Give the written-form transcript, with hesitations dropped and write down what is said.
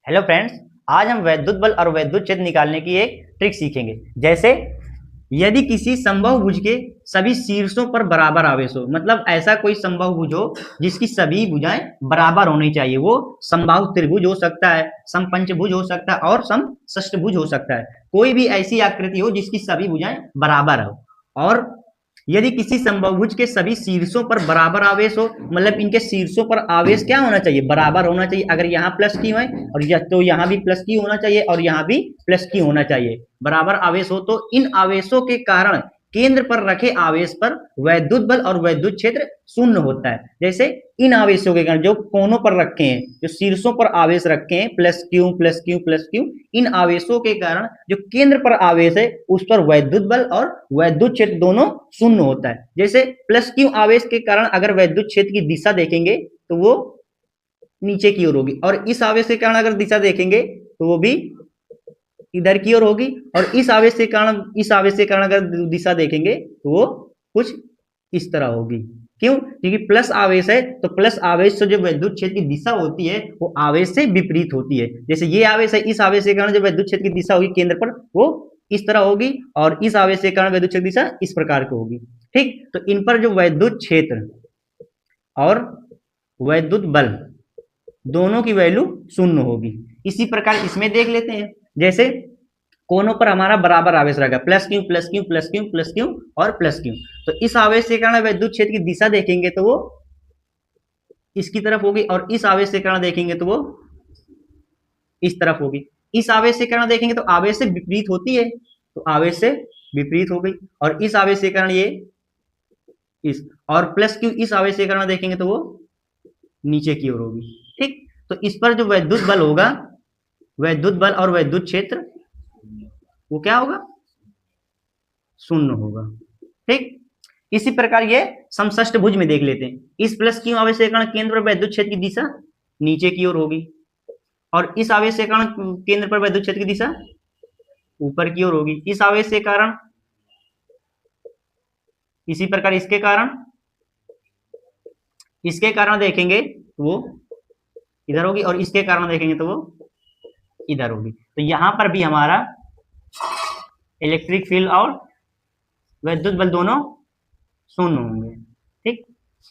Hello friends, आज हम वैद्युत बल और वैद्युत क्षेत्र निकालने की एक ट्रिक सीखेंगे। जैसे यदि किसी समबाहु भुज के सभी शीर्षों पर बराबर आवेश हो, मतलब ऐसा कोई समबाहु भुज हो जिसकी सभी भुजाएं बराबर होनी चाहिए। वो समबाहु त्रिभुज हो सकता है, समपंचभुज हो सकता है और समषष्ठभुज हो सकता है। कोई भी ऐसी आकृति हो जिसकी सभी भुजाएं बराबर हो। और यदि किसी समबाहुभुज के सभी शीर्षों पर बराबर आवेश हो, मतलब इनके शीर्षों पर आवेश क्या होना चाहिए, बराबर होना चाहिए। अगर यहाँ प्लस क्यू है और तो यहाँ भी प्लस क्यू होना चाहिए और यहाँ भी प्लस क्यू होना चाहिए। बराबर आवेश हो तो इन आवेशों के कारण केंद्र पर रखे आवेश पर वैद्युत बल और वैद्युत क्षेत्र शून्य होता है। जैसे इन आवेशों के कारण जो कोनों पर रखे हैं, जो शीर्षों पर आवेश रखे हैं, plus q plus q plus q, इन आवेशों के कारण जो केंद्र पर आवेश है उस पर वैद्युत बल और वैद्युत क्षेत्र दोनों शून्य होता है। जैसे प्लस क्यू आवेश के कारण अगर वैद्युत क्षेत्र की दिशा देखेंगे तो वो नीचे की ओर होगी, और इस आवेश के कारण अगर दिशा देखेंगे तो वो भी इधर की ओर होगी, और इस आवेश के कारण अगर दिशा देखेंगे तो वो कुछ इस तरह होगी। क्यों? क्योंकि प्लस आवेश है तो प्लस आवेश से जो वैद्युत क्षेत्र की दिशा होती है वो आवेश से विपरीत होती है। जैसे ये आवेश है, इस आवेश के कारण जो वैद्युत क्षेत्र की दिशा होगी केंद्र पर वो इस तरह होगी, और इस आवेश के कारण वैद्युत क्षेत्र की दिशा इस प्रकार की होगी। ठीक, तो इन पर जो वैद्युत क्षेत्र और वैद्युत बल दोनों की वैल्यू शून्य होगी। इसी प्रकार इसमें देख लेते हैं। जैसे कोनों पर हमारा बराबर आवेश रहेगा, plus q plus q plus q plus Q और प्लस क्यू। तो इस आवेश के कारण वैद्युत क्षेत्र की दिशा देखेंगे तो वो इसकी तरफ होगी, और इस आवेश के कारण देखेंगे तो वो इस तरफ होगी। इस आवेश के कारण देखेंगे तो आवेश से विपरीत होती है, तो आवेश से विपरीत हो गई। और इस आवेश के कारण ये इस, और प्लस क्यू इस आवेश के कारण देखेंगे तो वो नीचे की ओर होगी। ठीक, तो इस पर जो वैद्युत बल होगा, वैद्युत बल और वैद्युत क्षेत्र, वो क्या होगा, शून्य होगा। ठीक, इसी प्रकार ये समषष्ठभुज में देख लेते हैं। इस प्लस क्यू आवेश के कारण केंद्र पर वैद्युत क्षेत्र की दिशा नीचे की ओर होगी, और इस आवेश के कारण केंद्र पर वैद्युत क्षेत्र की दिशा ऊपर की ओर होगी। इस आवेश के कारण, इसी प्रकार इसके कारण देखेंगे तो वो इधर होगी, और इसके कारण देखेंगे तो वो इधर होगी। तो यहां पर भी हमारा इलेक्ट्रिक फील्ड और वैद्युत बल दोनों शून्य होंगे।